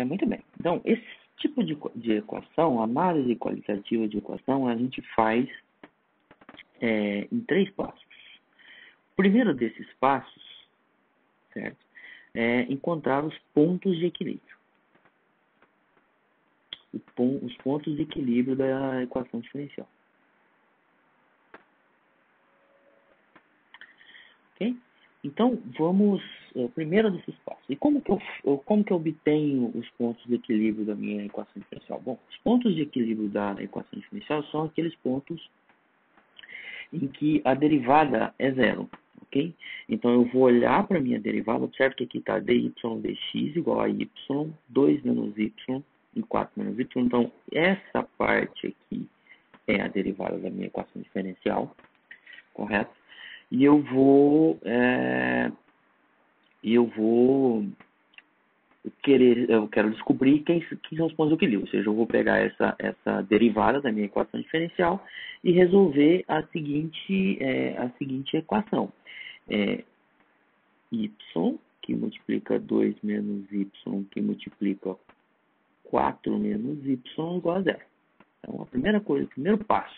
Muito bem. Então, esse tipo de equação, análise qualitativa de equação, a gente faz em 3 passos. O primeiro desses passos, certo, é encontrar os pontos de equilíbrio. Os pontos de equilíbrio da equação diferencial. Ok? Então, vamos ao primeiro desses passos. E como que eu obtenho os pontos de equilíbrio da minha equação diferencial? Bom, os pontos de equilíbrio da equação diferencial são aqueles pontos em que a derivada é zero, ok? Então, eu vou olhar para a minha derivada, observe que aqui está dy dx igual a y, 2 menos y e 4 menos y. Então, essa parte aqui é a derivada da minha equação diferencial, correto? E eu quero descobrir quem são os pontos de equilíbrio. Ou seja, eu vou pegar essa derivada da minha equação diferencial e resolver a seguinte equação. Y, que multiplica 2 menos y, que multiplica 4 menos y, igual a zero. Então, a primeira coisa, o primeiro passo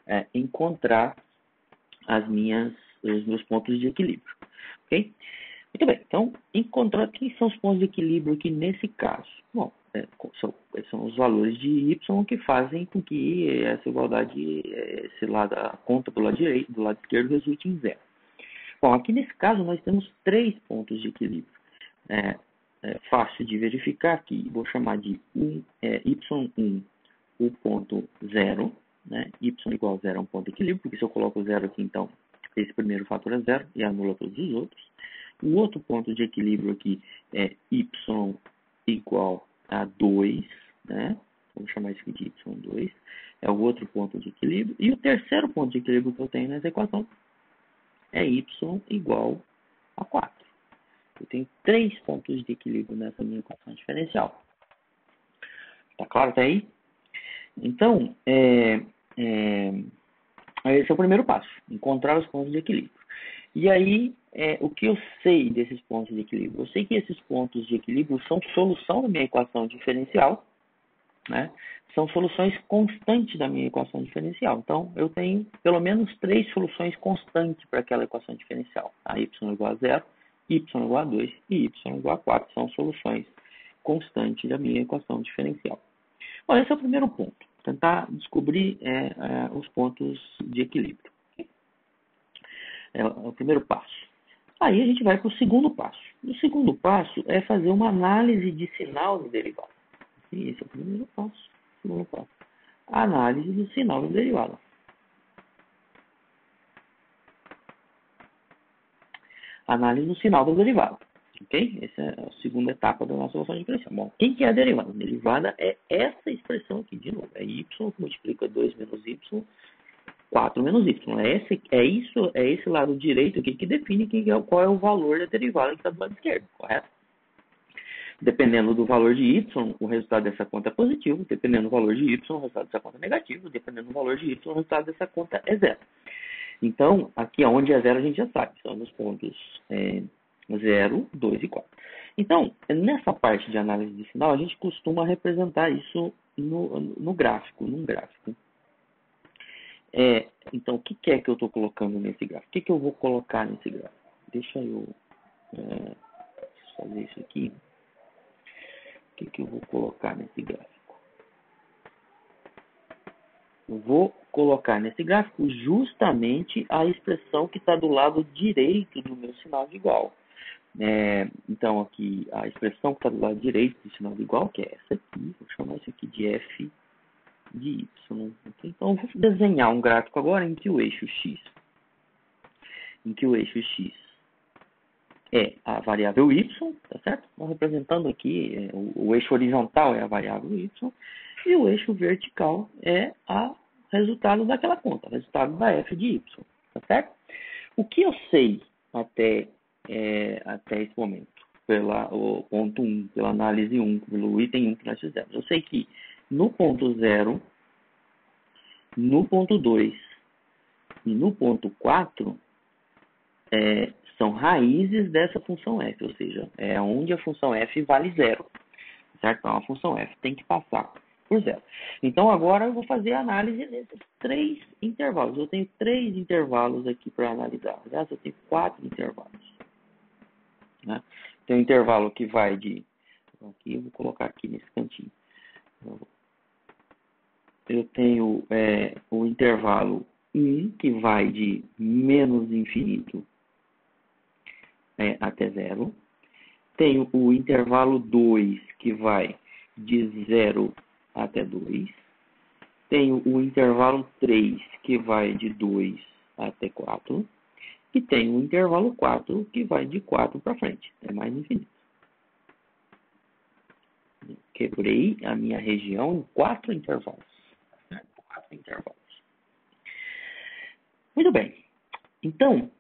é encontrar os meus pontos de equilíbrio. Ok? Muito bem, então, encontrar quem são os pontos de equilíbrio aqui nesse caso. Bom, são os valores de y que fazem com que essa igualdade, a conta do lado direito, do lado esquerdo, resulte em zero. Bom, aqui nesse caso nós temos 3 pontos de equilíbrio. Fácil de verificar aqui, vou chamar de y1 o ponto 0, né? Y igual a zero é um ponto de equilíbrio, porque se eu coloco zero aqui, então, esse primeiro fator é zero e anula todos os outros. O outro ponto de equilíbrio aqui é y igual a 2, né? Vou chamar isso aqui de y2. É o outro ponto de equilíbrio. E o terceiro ponto de equilíbrio que eu tenho nessa equação é y igual a 4. Eu tenho 3 pontos de equilíbrio nessa minha equação diferencial. Tá claro até aí? Então, esse é o primeiro passo, encontrar os pontos de equilíbrio. E aí, o que eu sei desses pontos de equilíbrio? Eu sei que esses pontos de equilíbrio são solução da minha equação diferencial, né? São soluções constantes da minha equação diferencial. Então, eu tenho pelo menos 3 soluções constantes para aquela equação diferencial. A y igual a 0, y igual a 2 e y igual a 4 são soluções constantes da minha equação diferencial. Bom, esse é o primeiro ponto. Tentar descobrir os pontos de equilíbrio. É o primeiro passo. Aí a gente vai para o segundo passo. O segundo passo é fazer uma análise de sinal de derivada. E esse é o primeiro passo. Segundo passo. A análise do sinal de derivada. Análise do sinal da derivada. Ok? Essa é a segunda etapa da nossa equação diferencial. Bom, o que é a derivada? A derivada é essa expressão aqui, de novo. É y que multiplica 2 menos y, 4 menos y. É esse lado direito aqui que define qual é o valor da derivada que está do lado esquerdo, correto? Dependendo do valor de y, o resultado dessa conta é positivo. Dependendo do valor de y, o resultado dessa conta é negativo. Dependendo do valor de y, o resultado dessa conta é zero. Então, aqui onde é zero a gente já sabe. São os pontos 0, 2 e 4. Então, nessa parte de análise de sinal, a gente costuma representar isso num gráfico. Então, o que é que eu estou colocando nesse gráfico? O que eu vou colocar nesse gráfico? Deixa eu fazer isso aqui. O que eu vou colocar nesse gráfico? Eu vou colocar nesse gráfico justamente a expressão que está do lado direito do meu sinal de igual. Então, aqui, a expressão que está do lado direito do sinal de igual, que é essa aqui, vou chamar isso aqui de f de y. Okay? Então, eu vou desenhar um gráfico agora em que o eixo x é a variável y, tá certo? Então, representando aqui, o eixo horizontal é a variável y, e o eixo vertical é o resultado daquela conta, o resultado da f de y, tá certo? O que eu sei até esse momento, o ponto 1, pela análise 1, pelo item 1 que nós fizemos? Eu sei que no ponto 0, no ponto 2 e no ponto 4 são raízes dessa função f, ou seja, é onde a função f vale 0. certo? Então, a função f tem que passar por zero. Então, agora eu vou fazer a análise desses 3 intervalos. Eu tenho 3 intervalos aqui para analisar. Aliás, eu tenho 4 intervalos. Né? Tem um intervalo que vai de... Aqui, eu vou colocar aqui nesse cantinho. Eu tenho o intervalo 1, que vai de menos infinito até zero. Tenho o intervalo 2, que vai de 0 até 2. Tenho o intervalo 3, que vai de 2 até 4. E tenho o intervalo 4, que vai de 4 para frente. É mais infinito. Quebrei a minha região em 4 intervalos. 4 intervalos. Muito bem. Então,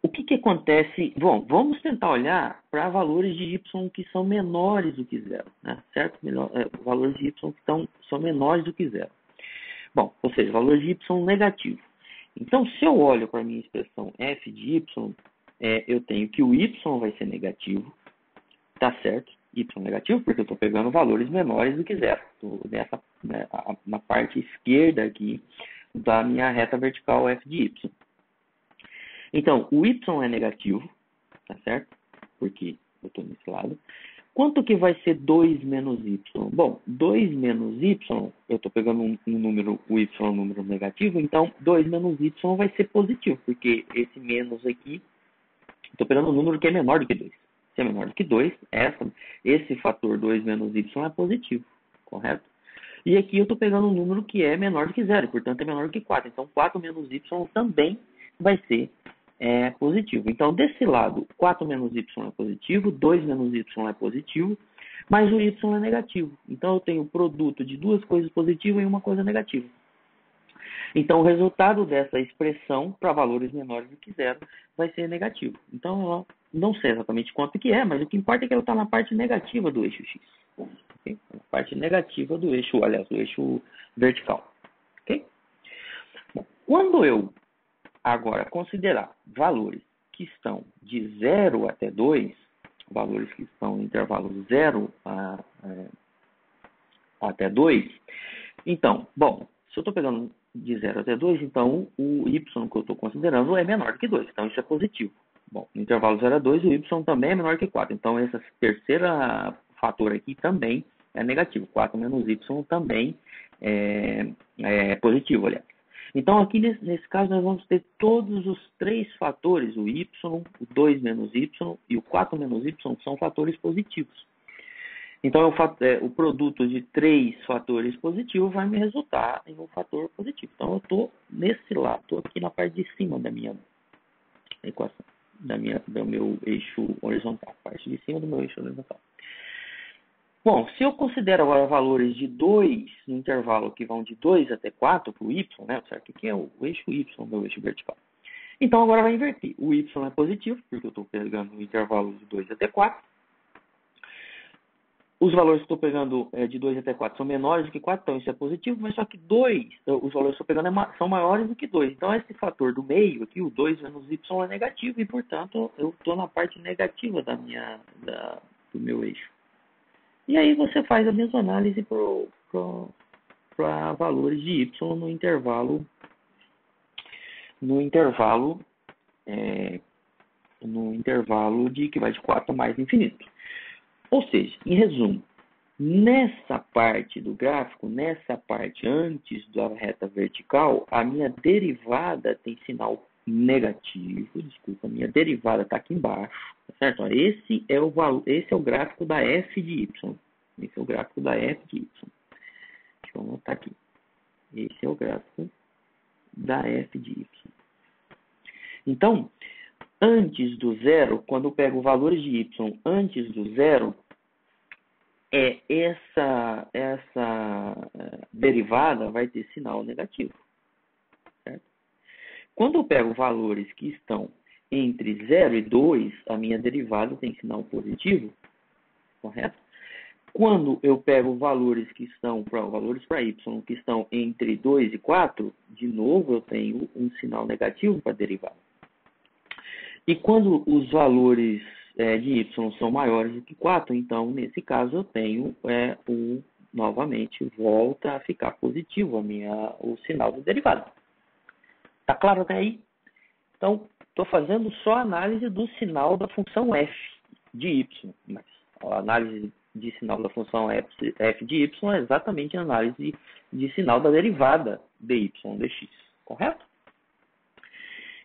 o que acontece? Bom, vamos tentar olhar para valores de y que são menores do que zero, né? Certo? Valores de y que são menores do que zero. Bom, ou seja, valor de y negativo. Então, se eu olho para a minha expressão f de y, eu tenho que o y vai ser negativo, tá certo? Y negativo, porque eu estou pegando valores menores do que zero. Estou na parte esquerda aqui da minha reta vertical f de y. Então, o y é negativo, tá certo? Porque eu estou nesse lado. Quanto que vai ser 2 menos y? Bom, 2 menos y, eu estou pegando um número, o y é um número negativo, então 2 menos y vai ser positivo, porque esse menos aqui, estou pegando um número que é menor do que 2. Se é menor do que 2, esse fator 2 menos y é positivo, correto? E aqui eu estou pegando um número que é menor do que 0, portanto é menor do que 4. Então 4 menos y também vai ser positivo. Então, desse lado, 4 menos y é positivo, 2 menos y é positivo, mas o y é negativo. Então, eu tenho o produto de duas coisas positivas e uma coisa negativa. Então, o resultado dessa expressão para valores menores do que zero vai ser negativo. Então, eu não sei exatamente quanto que é, mas o que importa é que ela está na parte negativa do eixo x. Okay? Na parte negativa do eixo, aliás, do eixo vertical. Okay? Bom, quando eu agora considerar valores que estão de 0 até 2, valores que estão no intervalo 0 até 2, então, bom, se eu estou pegando de 0 até 2, então o y que eu estou considerando é menor do que 2, então isso é positivo. Bom, no intervalo 0 a 2, o y também é menor que 4, então esse terceiro fator aqui também é negativo, 4 menos y também é positivo, aliás. Então, aqui nesse caso, nós vamos ter todos os 3 fatores, o y, o 2 menos y e o 4 menos y, são fatores positivos. Então, o produto de 3 fatores positivos vai me resultar em um fator positivo. Então, eu estou nesse lado, estou aqui na parte de cima da minha equação, do meu eixo horizontal, parte de cima do meu eixo horizontal. Bom, se eu considero agora valores de 2 no intervalo que vão de 2 até 4 para o y, né, certo? Aqui é o eixo y, meu eixo vertical. Então, agora vai inverter. O y é positivo, porque eu estou pegando o intervalo de 2 até 4. Os valores que estou pegando de 2 até 4 são menores do que 4, então isso é positivo, mas só que os valores que estou pegando são maiores do que 2. Então, esse fator do meio aqui, o 2 menos y, é negativo, e, portanto, eu estou na parte negativa do meu eixo. E aí você faz a mesma análise para valores de y no intervalo de que vai de 4 a mais infinito. Ou seja, em resumo, nessa parte do gráfico, nessa parte antes da reta vertical, a minha derivada tem sinal negativo, desculpa, a minha derivada está aqui embaixo, tá certo? Esse é o gráfico da f de y. Esse é o gráfico da f de y. Deixa eu anotar aqui. Esse é o gráfico da f de y. Então, antes do zero, quando eu pego valores de y antes do zero, essa derivada vai ter sinal negativo. Certo? Quando eu pego valores que estão entre 0 e 2, a minha derivada tem sinal positivo, correto? Quando eu pego valores para y que estão entre 2 e 4, de novo eu tenho um sinal negativo para a derivada. E quando os valores de y são maiores do que 4, então, nesse caso, eu tenho novamente, volta a ficar positivo o sinal da derivada. Tá claro até aí? Então, estou fazendo só a análise do sinal da função f de y, mas a análise de sinal da função f de y é exatamente a análise de sinal da derivada dy dx, correto?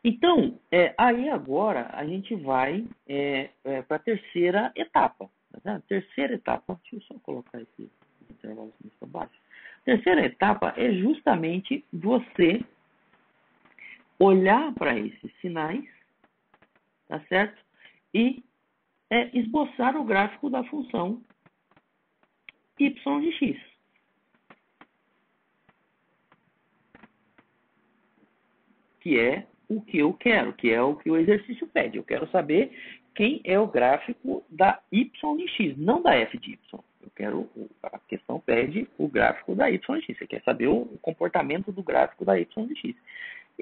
Então, aí agora a gente vai para a terceira etapa. Tá? Terceira etapa, deixa eu só colocar esse intervalo para baixo. Terceira etapa é justamente você olhar para esses sinais, tá certo? E esboçar o gráfico da função y de x. Que é o que eu quero, que é o que o exercício pede. Eu quero saber quem é o gráfico da y de x, não da f de y. A questão pede o gráfico da y de x. Você quer saber o comportamento do gráfico da y de x.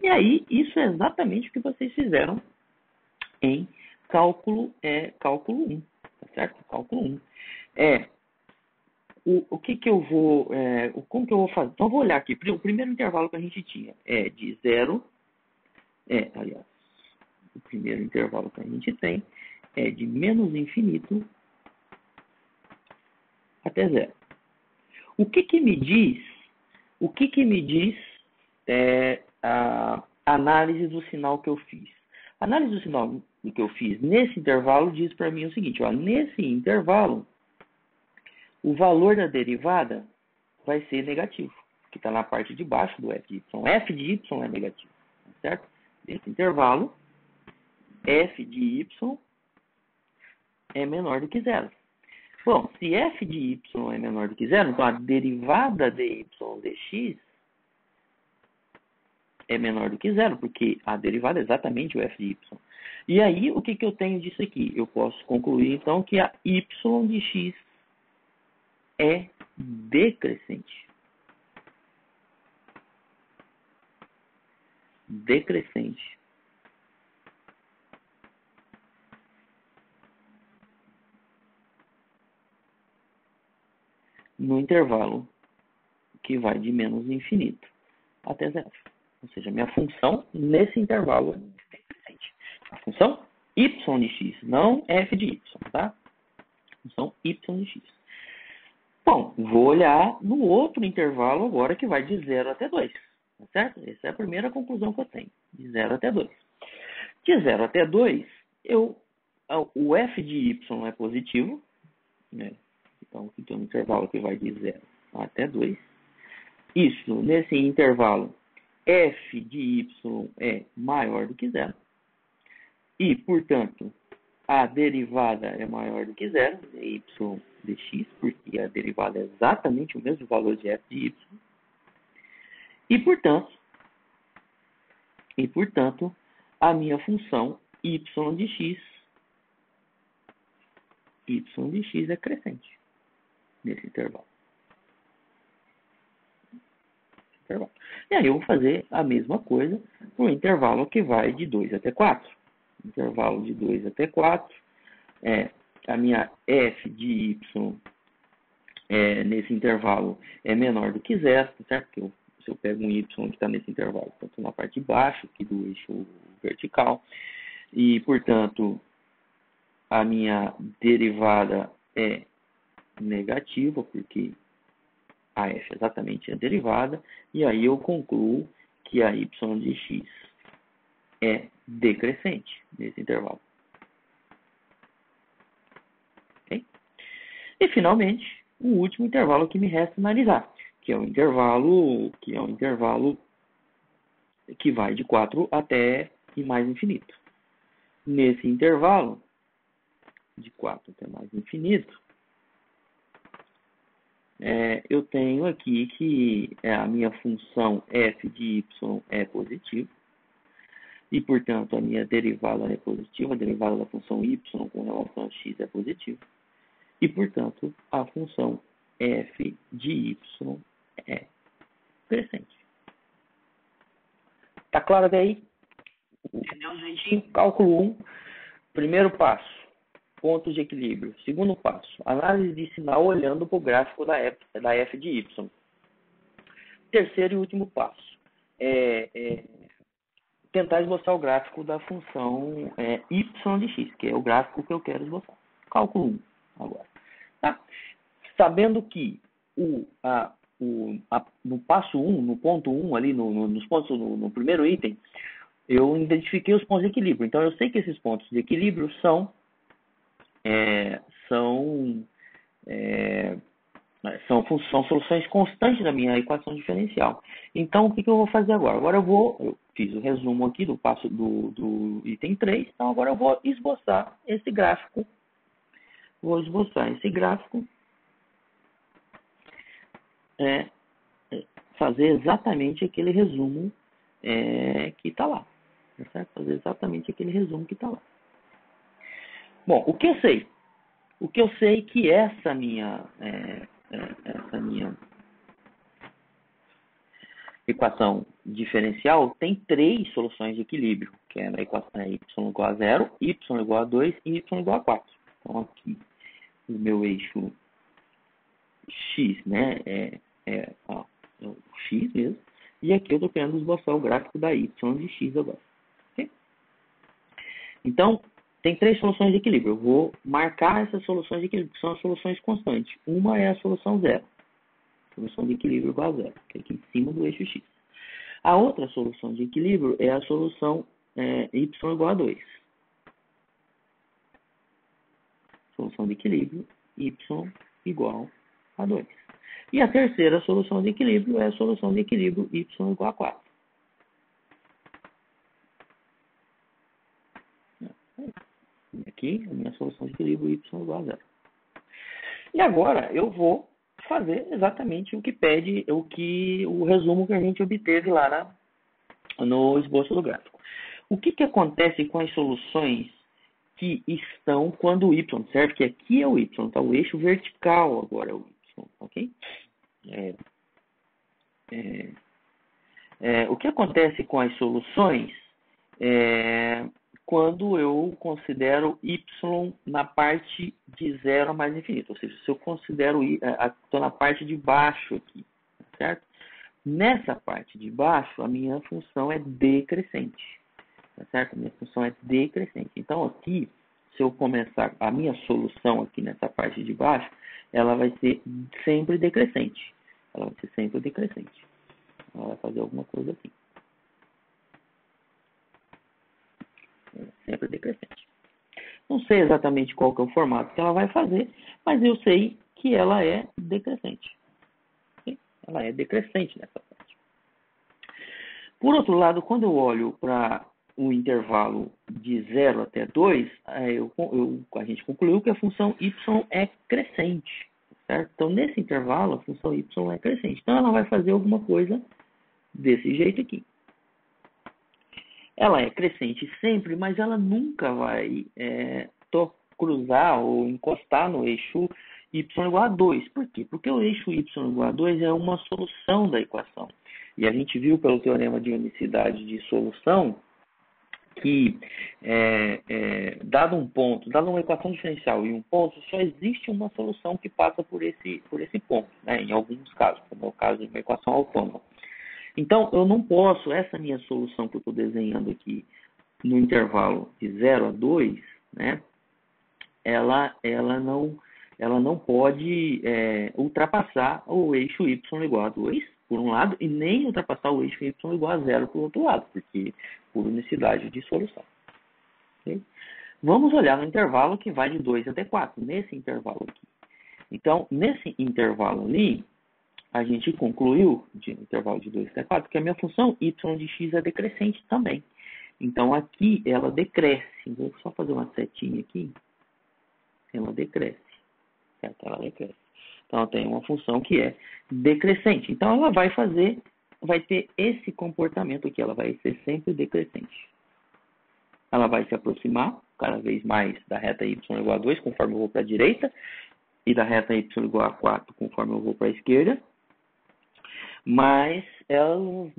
E aí, isso é exatamente o que vocês fizeram em cálculo 1, tá certo? Cálculo 1. Como que eu vou fazer? Então, eu vou olhar aqui. O primeiro intervalo que a gente tinha é de 0. Aliás, o primeiro intervalo que a gente tem é de menos infinito até 0. O que me diz a análise do sinal que eu fiz? A análise do sinal que eu fiz nesse intervalo diz para mim o seguinte, ó, nesse intervalo, o valor da derivada vai ser negativo, que está na parte de baixo do f de y. F de y é negativo, certo? Nesse intervalo, f de y é menor do que 0. Bom, se f de y é menor do que 0, então a derivada de y dx é menor do que 0, porque a derivada é exatamente o f de y. E aí, o que eu tenho disso aqui? Eu posso concluir, então, que a y de x é decrescente. Decrescente. No intervalo que vai de menos infinito até 0. Ou seja, minha função nesse intervalo é decrescente. A função y de x, não f de y, tá? Função y de x. Bom, vou olhar no outro intervalo agora que vai de 0 até 2. Tá certo? Essa é a primeira conclusão que eu tenho. De 0 até 2. De 0 até 2, o f de y é positivo, né? Então, aqui tem um intervalo que vai de 0 até 2. Isso, nesse intervalo, f de y é maior do que 0. E, portanto, a derivada é maior do que 0, y de x, porque a derivada é exatamente o mesmo valor de f de y. E, portanto, a minha função y de x é crescente nesse intervalo. E aí eu vou fazer a mesma coisa no intervalo que vai de 2 até 4. Intervalo de 2 até 4, a minha f de y nesse intervalo é menor do que 0, certo? Porque se eu pego um y que está nesse intervalo, tanto na parte de baixo aqui do eixo vertical, e, portanto, a minha derivada é negativa, porque a f é exatamente a derivada, e aí eu concluo que a y de x é decrescente nesse intervalo. Okay? E, finalmente, o último intervalo que me resta analisar, que é um intervalo que vai de 4 até e mais infinito. Nesse intervalo, de 4 até mais infinito, eu tenho aqui que a minha função f de y é positiva, e, portanto, a minha derivada é positiva, a derivada da função y com relação a x é positiva, e, portanto, a função f de y é crescente. Tá claro até aí? Entendeu, gente? Cálculo 1, primeiro passo. pontos de equilíbrio. Segundo passo, análise de sinal olhando para o gráfico da f de y. Terceiro e último passo, tentar esboçar o gráfico da função y de x, que é o gráfico que eu quero esboçar. Cálculo 1 agora. Tá? Sabendo que no passo 1, no ponto 1, ali nos pontos, no primeiro item, eu identifiquei os pontos de equilíbrio. Então, eu sei que esses pontos de equilíbrio são soluções constantes da minha equação diferencial. Então, o que eu vou fazer agora? Agora eu fiz o resumo aqui do passo do item 3, então agora eu vou esboçar esse gráfico. Fazer exatamente aquele resumo que está lá. Tá certo? Fazer exatamente aquele resumo que está lá. Bom, o que eu sei? O que eu sei é que essa minha equação diferencial tem 3 soluções de equilíbrio, que é a equação y igual a 0, y igual a 2 e y igual a 4. Então, aqui, o meu eixo x, né, o x mesmo, e aqui eu estou querendo esboçar o gráfico da y de x agora. Okay? Então, tem 3 soluções de equilíbrio. Eu vou marcar essas soluções de equilíbrio, que são as soluções constantes. Uma é a solução 0. Solução de equilíbrio igual a 0, que é aqui em cima do eixo x. A outra solução de equilíbrio é a solução y igual a 2. Solução de equilíbrio y igual a 2. E a terceira solução de equilíbrio é a solução de equilíbrio y igual a 4. Aqui, a minha solução de equilíbrio y igual a 0. E agora eu vou fazer exatamente o que pede, o resumo que a gente obteve lá no esboço do gráfico. O que acontece com as soluções que estão quando o y, certo? Que aqui é o y, tá? O eixo vertical agora é o y, ok? O que acontece com as soluções quando eu considero y na parte de 0 a mais infinito. Ou seja, se eu considero estou na parte de baixo aqui, certo? Nessa parte de baixo, a minha função é decrescente. Tá certo? A minha função é decrescente. Então, aqui, se eu começar a minha solução aqui nessa parte de baixo, ela vai ser sempre decrescente. Ela vai ser sempre decrescente. Ela vai fazer alguma coisa aqui. Sempre decrescente. Não sei exatamente qual que é o formato que ela vai fazer, mas eu sei que ela é decrescente. Okay? Ela é decrescente nessa parte. Por outro lado, quando eu olho para o intervalo de 0 até 2, a gente concluiu que a função y é crescente. Certo? Então, nesse intervalo, a função y é crescente. Então, ela vai fazer alguma coisa desse jeito aqui. Ela é crescente sempre, mas ela nunca vai cruzar ou encostar no eixo y igual a 2. Por quê? Porque o eixo y igual a 2 é uma solução da equação. E a gente viu pelo teorema de unicidade de solução que, dado um ponto, dado uma equação diferencial e um ponto, só existe uma solução que passa por esse ponto, né? Em alguns casos, como é o caso de uma equação autônoma. Então, eu não posso, essa minha solução que eu estou desenhando aqui no intervalo de 0 a 2, né, ela não pode ultrapassar o eixo y igual a 2, por um lado, e nem ultrapassar o eixo y igual a 0 por outro lado, porque por unicidade de solução. Okay? Vamos olhar no intervalo que vai de 2 até 4, nesse intervalo aqui. Então, nesse intervalo ali, a gente concluiu, de intervalo de 2 até 4, que a minha função y de x é decrescente também. Então, aqui ela decresce. Vou só fazer uma setinha aqui. Ela decresce. Certo? Ela decresce. Então, ela tem uma função que é decrescente. Então, ela vai ter esse comportamento aqui. Ela vai ser sempre decrescente. Ela vai se aproximar cada vez mais da reta y igual a 2, conforme eu vou para a direita, e da reta y igual a 4, conforme eu vou para a esquerda. Mas essas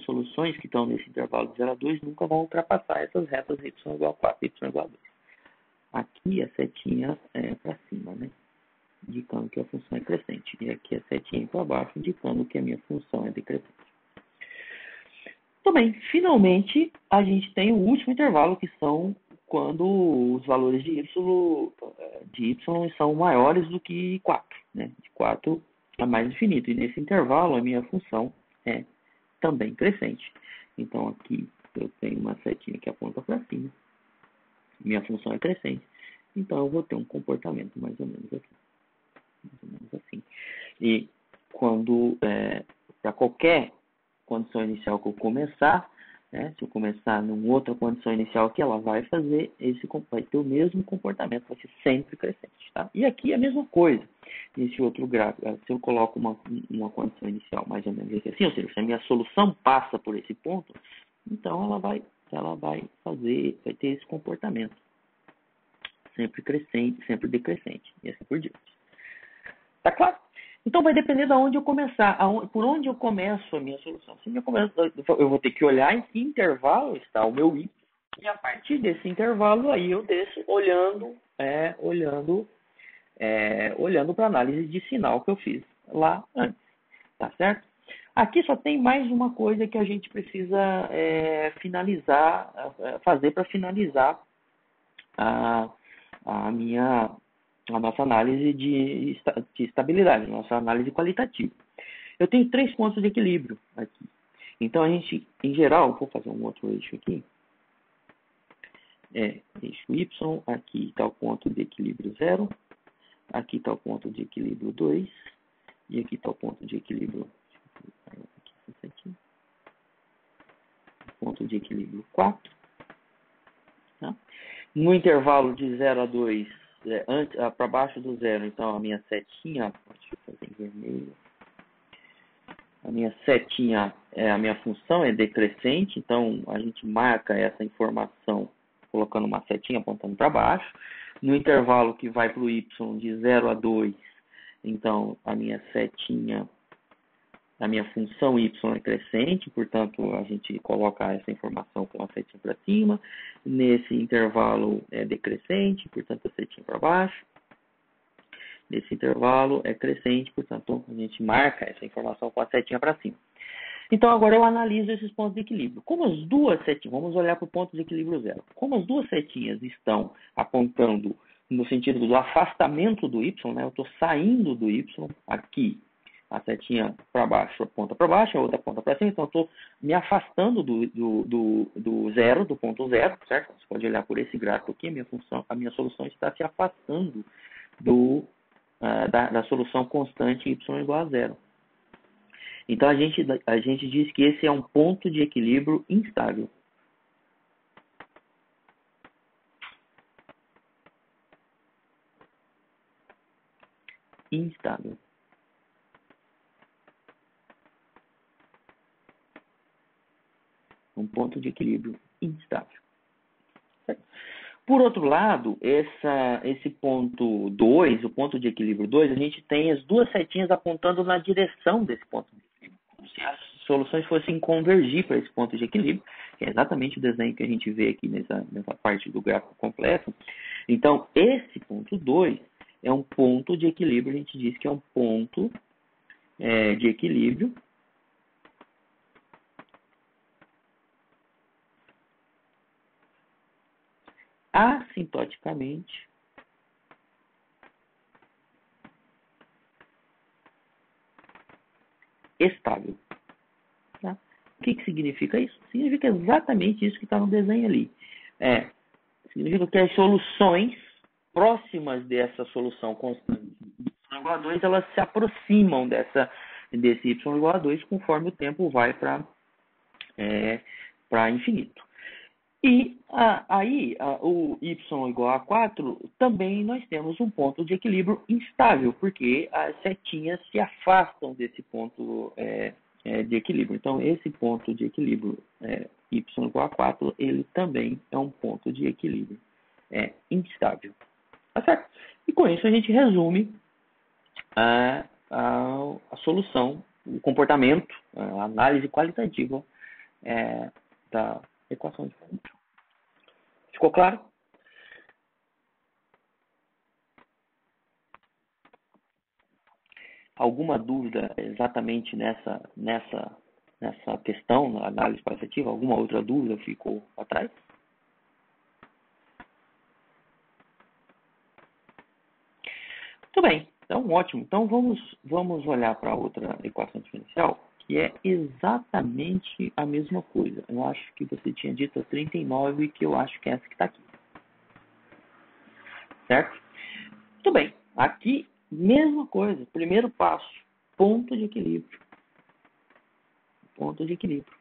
soluções que estão nesse intervalo de 0 a 2 nunca vão ultrapassar essas retas y igual a 4 e y igual a 2. Aqui a setinha é para cima, né? Indicando que a função é crescente. E aqui a setinha para baixo, indicando que a minha função é decrescente. Também, finalmente, a gente tem o último intervalo, que são quando os valores de y são maiores do que 4, né? De 4 a mais infinito. E nesse intervalo, a minha função é também crescente. Então, aqui eu tenho uma setinha que aponta para cima. Minha função é crescente. Então, eu vou ter um comportamento mais ou menos assim. Mais ou menos assim. E quando, para qualquer condição inicial que eu começar, né, se eu começar numa outra condição inicial que ela vai fazer, vai ter o mesmo comportamento, vai ser sempre crescente. Tá? E aqui é a mesma coisa, nesse outro gráfico. Se eu coloco uma condição inicial mais ou menos assim, ou seja, se a minha solução passa por esse ponto, então ela vai ter esse comportamento. Sempre crescente, sempre decrescente, e assim por diante. Tá claro? Então vai depender de onde eu começar, por onde eu começo a minha solução. Se eu vou ter que olhar em que intervalo está o meu y, e a partir desse intervalo aí eu desço olhando para a análise de sinal que eu fiz lá antes, tá certo? Aqui só tem mais uma coisa que a gente precisa fazer para finalizar a nossa análise de estabilidade, a nossa análise qualitativa. Eu tenho 3 pontos de equilíbrio aqui. Então, a gente, em geral, vou fazer um outro eixo aqui. Eixo Y, aqui está o ponto de equilíbrio 0, aqui está o ponto de equilíbrio 2, e aqui está o ponto de equilíbrio, ponto de equilíbrio 4. Tá? No intervalo de 0 a 2, para baixo do 0, então a minha setinha, deixa eu fazer em vermelho, a minha setinha, a minha função é decrescente, então a gente marca essa informação colocando uma setinha apontando para baixo. No intervalo que vai para o y de 0 a 2, então a minha setinha, a minha função y é crescente, portanto a gente coloca essa informação com a setinha para cima. Nesse intervalo é decrescente, portanto a setinha para baixo. Nesse intervalo é crescente, portanto a gente marca essa informação com a setinha para cima. Então agora eu analiso esses pontos de equilíbrio. Como as duas setinhas, vamos olhar para o ponto de equilíbrio 0. Como as duas setinhas estão apontando no sentido do afastamento do y, né? Eu estou saindo do y aqui. A setinha para baixo aponta para baixo, a outra aponta para cima, então eu estou me afastando do zero, do ponto zero, certo? Você pode olhar por esse gráfico aqui, a minha solução está se afastando da solução constante y igual a zero. Então a gente diz que esse é um ponto de equilíbrio instável. Instável. Um ponto de equilíbrio instável. Certo? Por outro lado, esse ponto 2, o ponto de equilíbrio 2, a gente tem as duas setinhas apontando na direção desse ponto de equilíbrio, como se as soluções fossem convergir para esse ponto de equilíbrio, que é exatamente o desenho que a gente vê aqui nessa parte do gráfico completo. Então, esse ponto 2 é um ponto de equilíbrio, a gente diz que é um ponto de equilíbrio assintoticamente estável. Tá? O que significa isso? Significa exatamente isso que está no desenho ali. Significa que as soluções próximas dessa solução constante y igual a 2, elas se aproximam desse y igual a 2 conforme o tempo vai para infinito. E aí, o y igual a 4, também nós temos um ponto de equilíbrio instável, porque as setinhas se afastam desse ponto de equilíbrio. Então, esse ponto de equilíbrio y igual a 4, ele também é um ponto de equilíbrio instável. Tá certo? E com isso a gente resume a solução, o comportamento, a análise qualitativa da equação diferencial. Ficou claro? alguma dúvida exatamente nessa questão, na análise qualitativa? Alguma outra dúvida ficou atrás? Muito bem, então ótimo. Então vamos olhar para outra equação diferencial, que é exatamente a mesma coisa. Eu acho que você tinha dito a 39, que eu acho que é essa que está aqui. Certo? Muito bem. Aqui, mesma coisa. Primeiro passo, ponto de equilíbrio. Ponto de equilíbrio.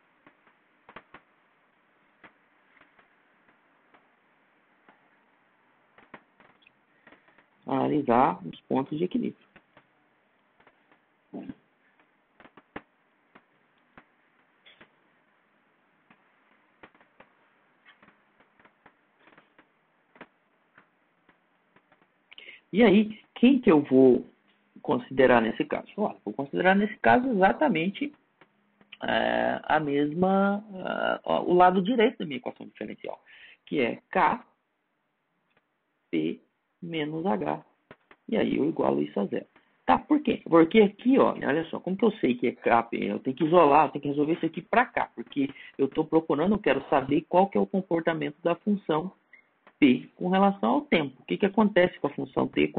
Analisar os pontos de equilíbrio. E aí, quem que eu vou considerar nesse caso? Vou considerar nesse caso exatamente a mesma, o lado direito da minha equação diferencial, que é K, P menos H. E aí eu igualo isso a zero. Tá, por quê? Porque aqui, ó, olha só, como que eu sei que é K, eu tenho que isolar, eu tenho que resolver isso aqui para cá, porque eu estou procurando, eu quero saber qual que é o comportamento da função P com relação ao tempo. O que acontece com a função P,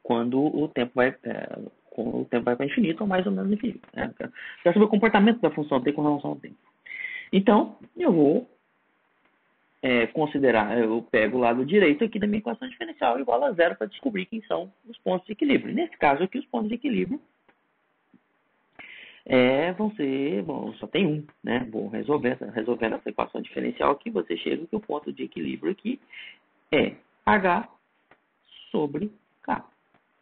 quando o tempo vai para infinito ou mais ou menos infinito. Né? Quero saber o comportamento da função T com relação ao tempo. Então, eu vou considerar, eu pego o lado direito aqui da minha equação diferencial igual a zero para descobrir quem são os pontos de equilíbrio. Nesse caso aqui, os pontos de equilíbrio vão ser, só tem um, né? Vou resolvendo essa equação diferencial aqui, você chega que o ponto de equilíbrio aqui é H sobre K.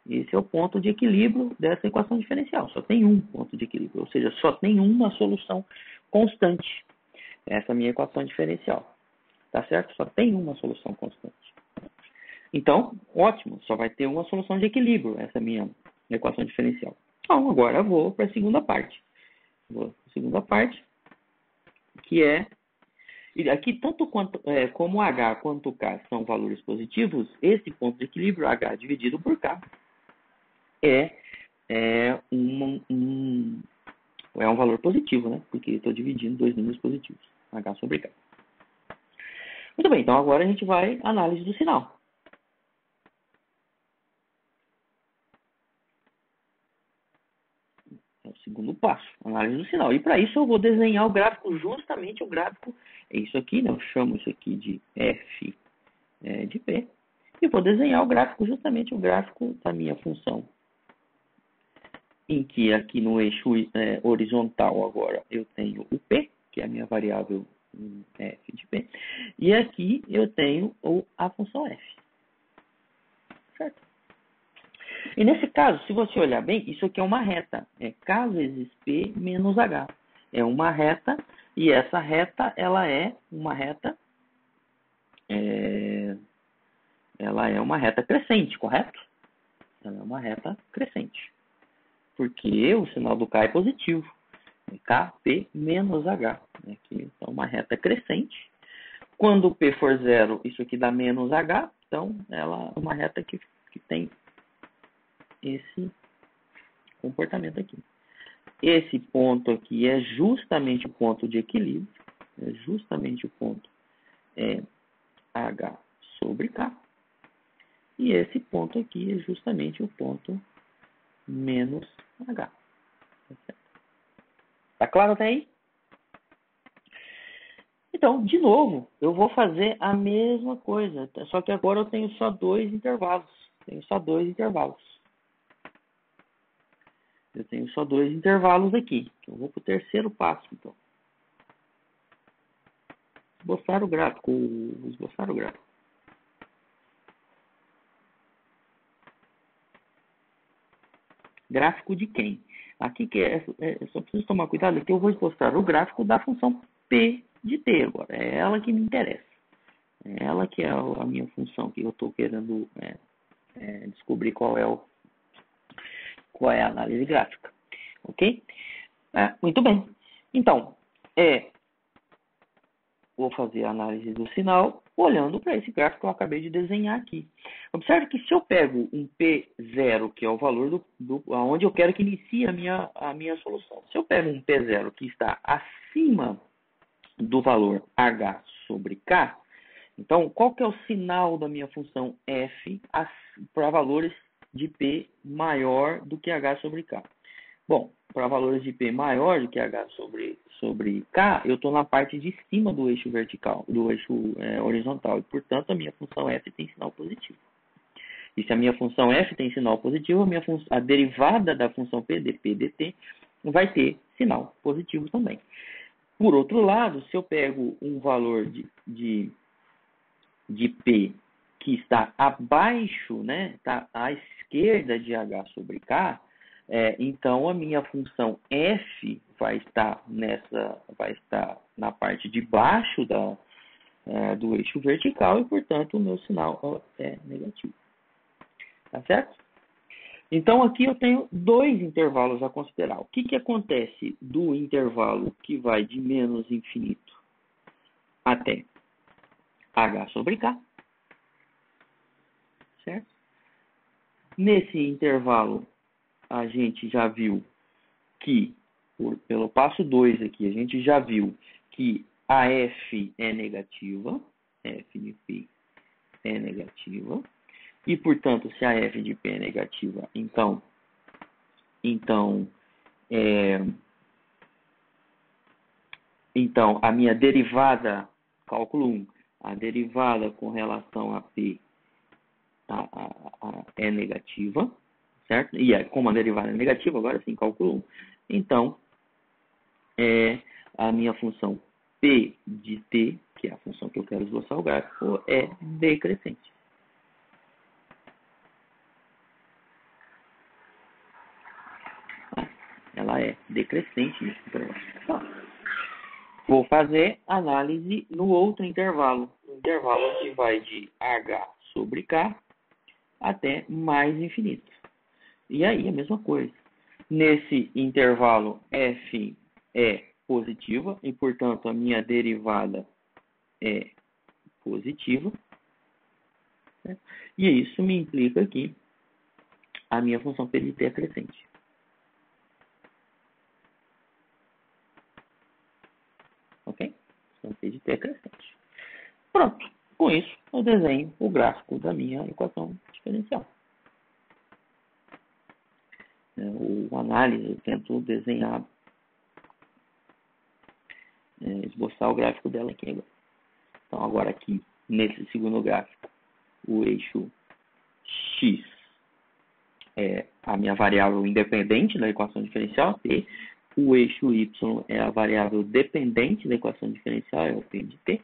Esse é o ponto de equilíbrio dessa equação diferencial. Só tem um ponto de equilíbrio, ou seja, só tem uma solução constante. Essa é a minha equação diferencial. Tá certo? Só tem uma solução constante. Então, ótimo, só vai ter uma solução de equilíbrio, essa é a minha equação diferencial. Então, agora eu vou para a segunda parte. Que é... Aqui, tanto como H quanto K são valores positivos, esse ponto de equilíbrio, H dividido por K, é um valor positivo, né? Porque estou dividindo dois números positivos, H sobre K. Muito bem, então agora a gente vai à análise do sinal. É o segundo passo, análise do sinal. E para isso eu vou desenhar o gráfico, justamente o gráfico, é isso aqui, né? Eu chamo isso aqui de F de P. E vou desenhar o gráfico, justamente o gráfico da minha função. Em que aqui no eixo horizontal agora eu tenho o P, que é a minha variável f de P. E aqui eu tenho a função f. Certo? E nesse caso, se você olhar bem, isso aqui é uma reta. É K vezes P menos H. É uma reta, e essa reta, ela é uma reta... ela é uma reta crescente, correto? Ela é uma reta crescente. Porque o sinal do K é positivo. K, P menos H. Aqui, então, uma reta crescente. Quando o P for zero, isso aqui dá menos H. Então, ela é uma reta que tem esse comportamento aqui. Esse ponto aqui é justamente o ponto de equilíbrio. É justamente o ponto H sobre K. E esse ponto aqui é justamente o ponto menos H. Tá claro até aí? Então, de novo, eu vou fazer a mesma coisa, só que agora eu tenho só dois intervalos. Eu tenho só dois intervalos aqui. Eu vou para o terceiro passo, então. Esboçar o gráfico. Gráfico de quem? Aqui que só preciso tomar cuidado que eu vou esboçar o gráfico da função P de T agora. É ela que me interessa. É ela que é a minha função que eu estou querendo descobrir qual é a análise gráfica. Ok? Muito bem. Então, vou fazer a análise do sinal olhando para esse gráfico que eu acabei de desenhar aqui. Observe que se eu pego um P0, que é o valor onde eu quero que inicie a minha solução. Se eu pego um P0 que está acima do valor H sobre K, então qual que é o sinal da minha função f para valores de P maior do que H sobre K? Bom, para valores de P maior do que H sobre K, eu estou na parte de cima do eixo vertical, do eixo horizontal, e portanto a minha função f tem sinal positivo. E se a minha função f tem sinal positivo, a derivada da função p dt vai ter sinal positivo também. Por outro lado, se eu pego um valor de P que está abaixo, né, está à esquerda de H sobre K, então a minha função f vai estar na parte de baixo do eixo vertical e, portanto, o meu sinal é negativo. Tá certo? Então, aqui eu tenho dois intervalos a considerar. O que acontece do intervalo que vai de menos infinito até H sobre K? Certo? Nesse intervalo, a gente já viu que, pelo passo 2 aqui, a gente já viu que a f é negativa, f de P é negativa, e, portanto, se a f de P é negativa, então a minha derivada, cálculo 1, a derivada com relação a P é negativa, certo? E como a derivada é negativa, agora sim, cálculo 1. Então, a minha função P de T, que é a função que eu quero esboçar o gráfico, é decrescente. Ela é decrescente nesse intervalo. Então, vou fazer análise no outro intervalo. O intervalo que vai de H sobre K até mais infinito. E aí, a mesma coisa. Nesse intervalo, f é positiva e, portanto, a minha derivada é positiva. Certo? E isso me implica que a minha função P de T é crescente. Ok? Função P de T é crescente. Pronto. Com isso, eu desenho o gráfico da minha equação diferencial. O análise, eu tento desenhar, esboçar o gráfico dela aqui agora. Então, agora aqui, nesse segundo gráfico, o eixo x é a minha variável independente da equação diferencial, T. O eixo y é a variável dependente da equação diferencial, é o P de T.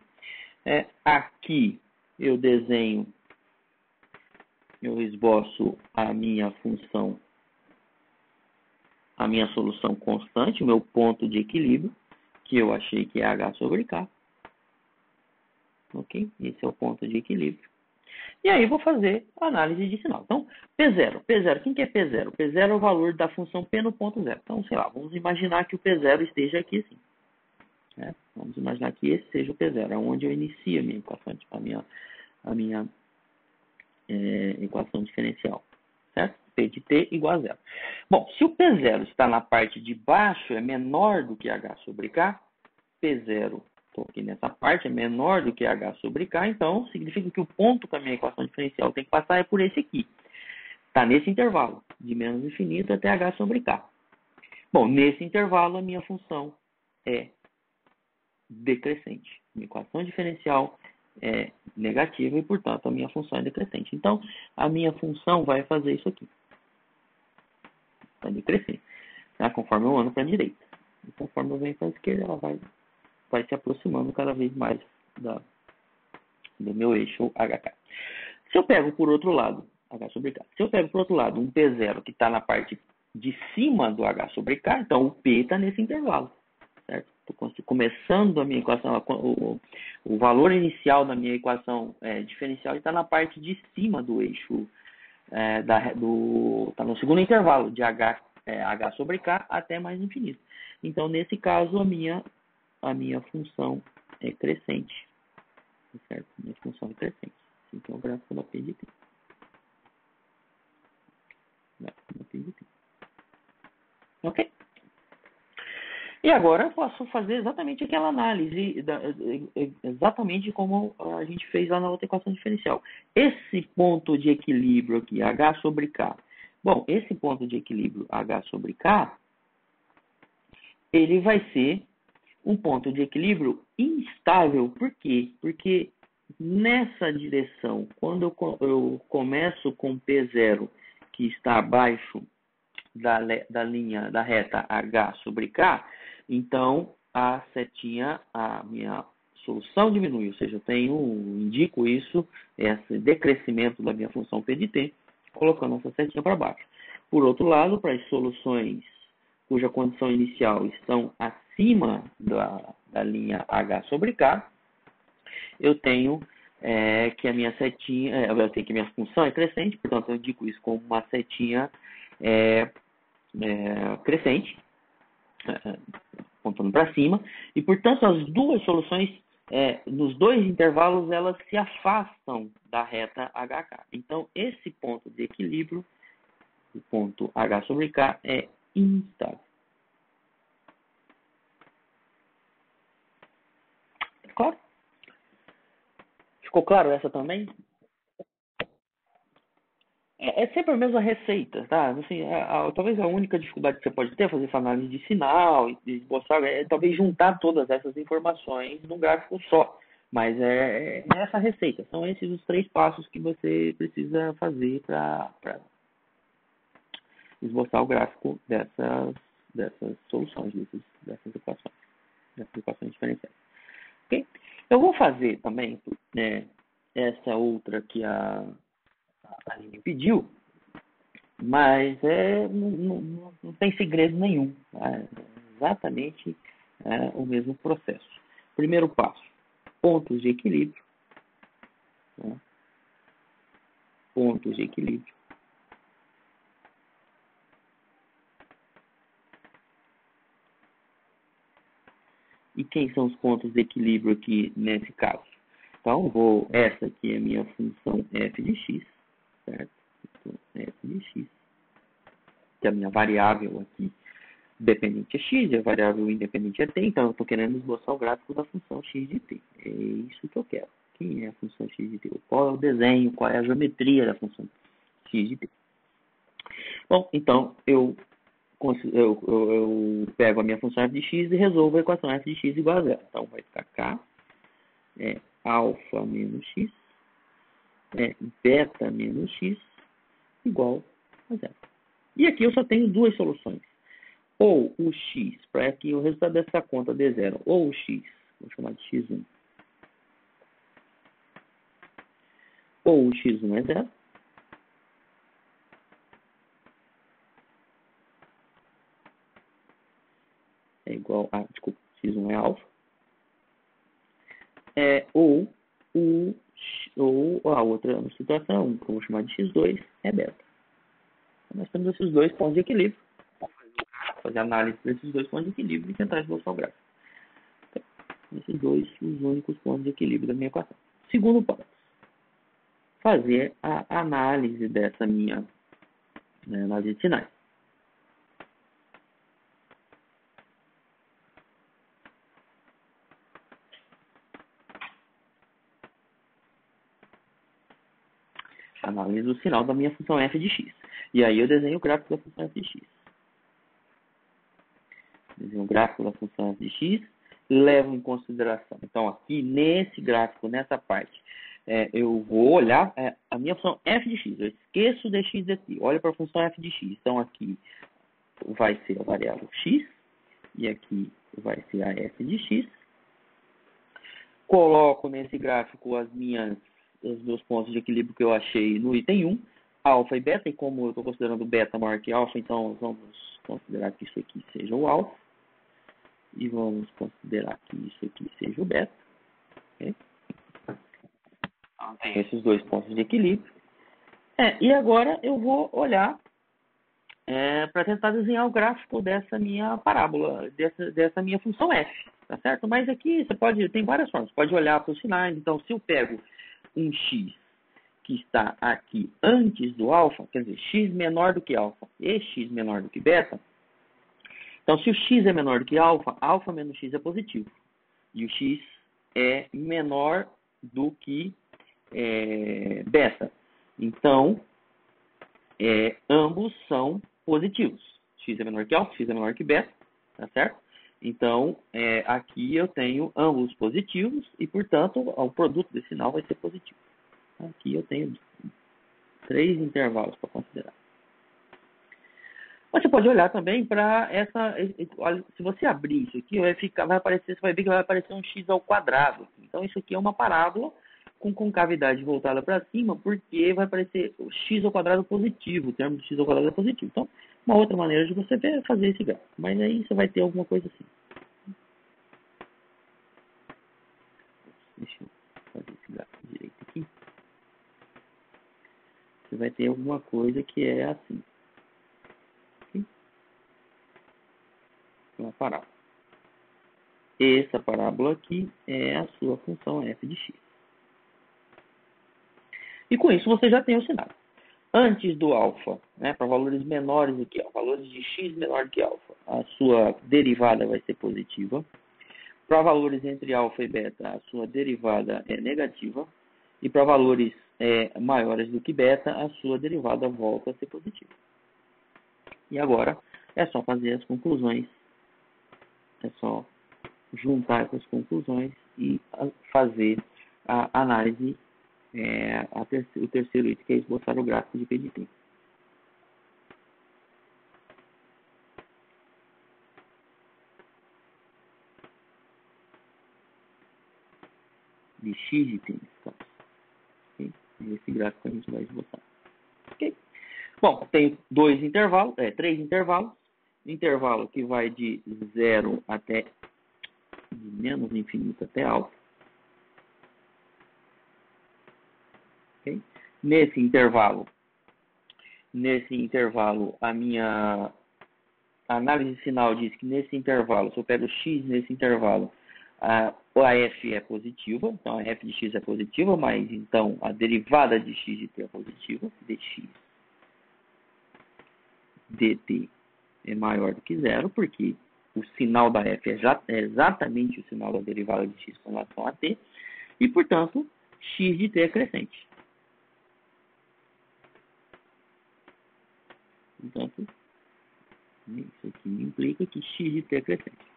Aqui eu desenho, eu esboço a minha função, a minha solução constante, o meu ponto de equilíbrio, que eu achei que é H sobre K. Ok? Esse é o ponto de equilíbrio. E aí vou fazer a análise de sinal. Então, P0. Quem que é P0? P0 é o valor da função P no ponto zero. Então, sei lá, vamos imaginar que o P0 esteja aqui assim. Vamos imaginar que esse seja o P0, é onde eu inicio a minha equação, a minha equação diferencial. Certo? P de T igual a zero. Bom, se o P0 está na parte de baixo, é menor do que H sobre K, P0, estou aqui nessa parte, é menor do que H sobre K, então significa que o ponto que a minha equação diferencial tem que passar é por esse aqui. Está nesse intervalo, de menos infinito até H sobre K. Bom, nesse intervalo a minha função é decrescente. Minha equação diferencial é negativa e, portanto, a minha função é decrescente. Então, a minha função vai fazer isso aqui. Vai decrescer. Tá? Conforme eu ando para a direita. E conforme eu venho para a esquerda, ela vai se aproximando cada vez mais do meu eixo HK. Se eu pego por outro lado, H sobre K, se eu pego por outro lado um P0 que está na parte de cima do H sobre K, então o P está nesse intervalo. Certo? Estou começando a minha equação, o valor inicial da minha equação diferencial está na parte de cima do eixo, está no segundo intervalo de H sobre K até mais infinito. Então, nesse caso, a minha função é crescente. certo? Minha função é crescente. Então, o gráfico da P de T. Gráfico da P de T. Ok? E agora eu posso fazer exatamente aquela análise, exatamente como a gente fez lá na outra equação diferencial. Esse ponto de equilíbrio aqui, H sobre K. Bom, esse ponto de equilíbrio H sobre K, ele vai ser um ponto de equilíbrio instável. Por quê? Porque nessa direção, quando eu começo com P0, que está abaixo da linha da reta H sobre K, então a setinha, a minha solução diminui, ou seja, indico isso, esse decrescimento da minha função P de T, colocando essa setinha para baixo. Por outro lado, para as soluções cuja condição inicial estão acima da linha H sobre K, eu tenho que a minha setinha, eu tenho que a minha função é crescente, portanto eu indico isso como uma setinha crescente, apontando para cima, e portanto as duas soluções, nos dois intervalos, elas se afastam da reta HK. Então esse ponto de equilíbrio, o ponto H sobre K, é instável. Claro? Ficou claro essa também? É sempre a mesma receita, tá? Assim, talvez a única dificuldade que você pode ter é fazer essa análise de sinal e de esboçar, talvez juntar todas essas informações num gráfico só. Mas é essa receita. São esses os 3 passos que você precisa fazer para esboçar o gráfico dessas soluções, dessas equações diferenciais. Okay? Eu vou fazer também essa outra que a Aline pediu, mas não tem segredo nenhum. É exatamente o mesmo processo. Primeiro passo, pontos de equilíbrio. Né? Pontos de equilíbrio. E quem são os pontos de equilíbrio aqui nesse caso? Então, essa aqui é a minha função f de x, certo? Então, f de x, que é a minha variável aqui dependente é x, e a variável independente é t, então eu estou querendo esboçar o gráfico da função x de t. É isso que eu quero. Quem é a função x de t? Qual é o desenho, qual é a geometria da função x de t? Bom, então eu pego a minha função f de x e resolvo a equação f de x igual a zero. Então vai ficar k alfa menos x beta menos x igual a zero. E aqui eu só tenho duas soluções. Ou o x, para que o resultado dessa conta dê zero, ou o x, vou chamar de x1, ou o x1 é zero, é igual a, desculpa, x1 é alfa, ou a outra situação, que eu vou chamar de x2, é beta. Então, nós temos esses dois pontos de equilíbrio. Fazer análise desses dois pontos de equilíbrio e tentar esboçar o gráfico. Esses dois, os únicos pontos de equilíbrio da minha equação. Segundo passo, fazer a análise dessa minha análise de sinais. Análise do sinal da minha função f de x. E aí eu desenho o gráfico da função f de x. Desenho o gráfico da função f de x, levo em consideração. Então, aqui nesse gráfico, nessa parte, eu vou olhar a minha função f de x. Eu esqueço de x daqui. Olho para a função f de x. Então, aqui vai ser a variável x. E aqui vai ser a f de x. Coloco nesse gráfico os meus pontos de equilíbrio que eu achei no item 1, alfa e beta, e como eu estou considerando beta maior que alfa, então vamos considerar que isso aqui seja o alfa, e vamos considerar que isso aqui seja o beta. Okay? Então, tem esses dois pontos de equilíbrio. E agora eu vou olhar para tentar desenhar o gráfico dessa minha parábola, dessa minha função f. tá certo? Mas aqui você pode, tem várias formas, você pode olhar para os sinais. Então, se eu pego um x que está aqui antes do alfa, quer dizer, x menor do que alfa e x menor do que beta, então se o x é menor do que alfa, alfa menos x é positivo. E o x é menor do que beta. Então, ambos são positivos. X é menor que alfa, x é menor que beta, tá certo? Então, aqui eu tenho ambos positivos e, portanto, o produto desse sinal vai ser positivo. Aqui eu tenho 3 intervalos para considerar. Mas você pode olhar também para essa... Olha, se você abrir isso aqui, vai aparecer, você vai ver que vai aparecer um x ao quadrado. Então, isso aqui é uma parábola com concavidade voltada para cima, porque vai aparecer o x ao quadrado positivo. O termo de x ao quadrado é positivo. Então, uma outra maneira de você ver é fazer esse gráfico. Mas aí você vai ter alguma coisa assim. Deixa eu fazer esse gráfico direito aqui. Você vai ter alguma coisa que é assim. Uma parábola. Essa parábola aqui é a sua função f de x. E com isso você já tem o sinal. Antes do alfa, né, para valores menores do que alfa, valores de x menor do que alfa, a sua derivada vai ser positiva. Para valores entre alfa e beta, a sua derivada é negativa. E para valores maiores do que beta, a sua derivada volta a ser positiva. E agora é só fazer as conclusões. É só juntar essas conclusões e fazer a análise, o terceiro item, que é esboçar o gráfico de PDT. De x de t, nesse caso. Okay? Esse gráfico a gente vai esboçar. Okay? Bom, tem três intervalos. Intervalo que vai de 0 até de menos infinito até alfa. Okay? Nesse intervalo, a minha análise final diz que nesse intervalo, se eu pego x nesse intervalo, a f é positiva, então a f de x é positiva, mas então a derivada de x de t é positiva, dx dt é maior do que zero, porque o sinal da f é exatamente o sinal da derivada de x com relação a t, e, portanto, x de t é crescente. Portanto, isso aqui implica que x de t é crescente.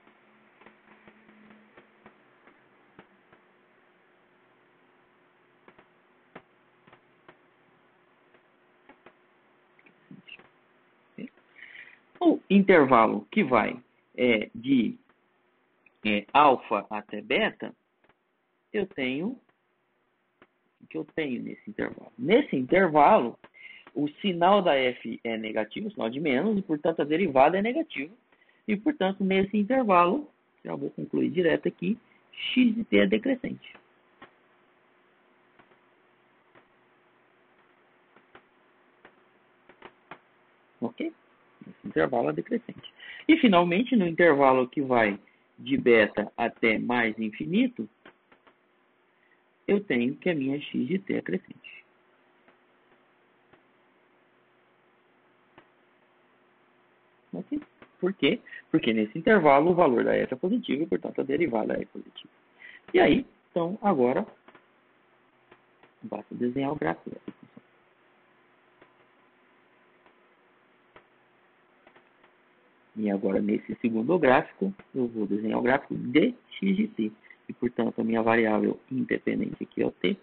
O intervalo que vai de alfa até beta, eu tenho o que eu tenho nesse intervalo. Nesse intervalo, o sinal da f é negativo, o sinal de menos, e, portanto, a derivada é negativa. E, portanto, nesse intervalo, já vou concluir direto aqui, x de t é decrescente. Ok? Esse intervalo é decrescente. E, finalmente, no intervalo que vai de beta até mais infinito, eu tenho que a minha x de t é crescente. Ok? Por quê? Porque nesse intervalo o valor da f é positivo e, portanto, a derivada é positiva. E aí, então, agora, basta desenhar o gráfico dessa função. E agora, nesse segundo gráfico, eu vou desenhar o gráfico de x de t. E, portanto, a minha variável independente aqui é o t.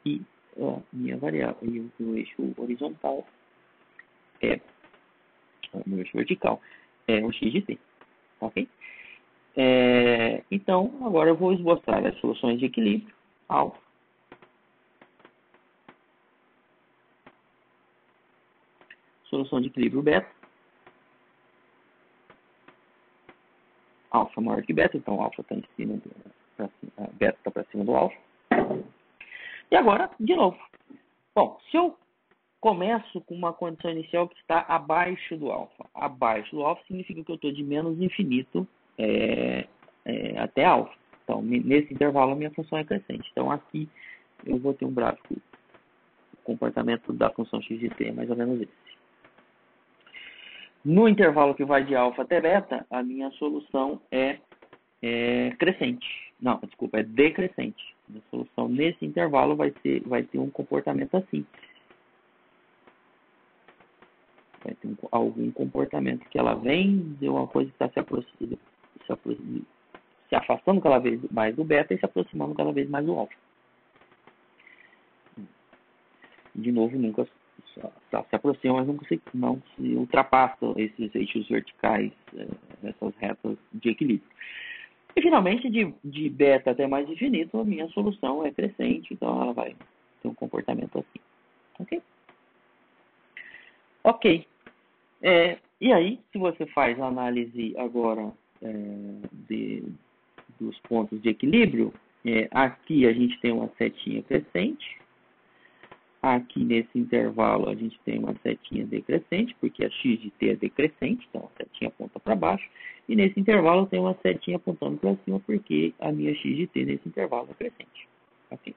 E a minha variável, e o eixo horizontal no eixo vertical é o x de t. Ok? Então, agora eu vou esboçar as soluções de equilíbrio alfa. Solução de equilíbrio beta. Alfa maior que beta, então alfa está em cima, beta está para cima do alfa. E agora, de novo. Bom, se eu começo com uma condição inicial que está abaixo do alfa. Abaixo do alfa significa que eu estou de menos infinito até alfa. Então, nesse intervalo, a minha função é crescente. Então, aqui eu vou ter um gráfico. O comportamento da função x de t é mais ou menos esse. No intervalo que vai de alfa até beta, a minha solução é crescente. Não, desculpa, é decrescente. A solução nesse intervalo vai ter um comportamento assim. Vai ter algum comportamento que ela vem de uma coisa que está se afastando cada vez mais do beta e se aproximando cada vez mais do alfa. De novo, nunca se aproxima, mas não se ultrapassa esses eixos verticais, essas retas de equilíbrio. E finalmente, de beta até mais infinito, a minha solução é crescente, então ela vai ter um comportamento assim. Ok? Ok. E aí, se você faz a análise agora dos pontos de equilíbrio, aqui a gente tem uma setinha crescente, aqui nesse intervalo a gente tem uma setinha decrescente, porque a x de t é decrescente, então a setinha aponta para baixo, e nesse intervalo tem uma setinha apontando para cima, porque a minha x de t nesse intervalo é crescente. Okay?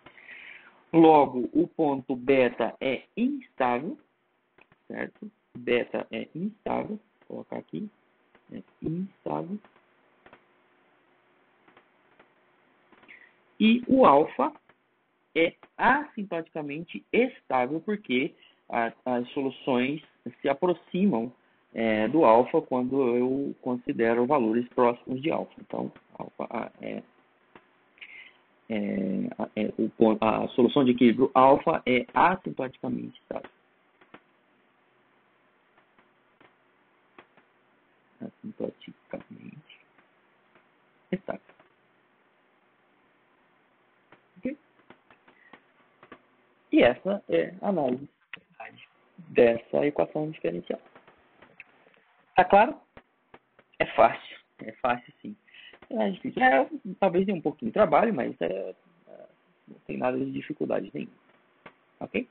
Logo, o ponto beta é instável, certo? Beta é instável, vou colocar aqui, é instável. E o alfa é assintoticamente estável, porque as soluções se aproximam do alfa quando eu considero valores próximos de alfa. Então, alfa a solução de equilíbrio alfa é assintoticamente estável. Assintoticamente estável. Okay? E essa é a análise dessa equação diferencial. Tá claro? É fácil. É fácil, sim. É difícil. Talvez dê um pouquinho de trabalho, mas não tem nada de dificuldade nenhuma. Ok?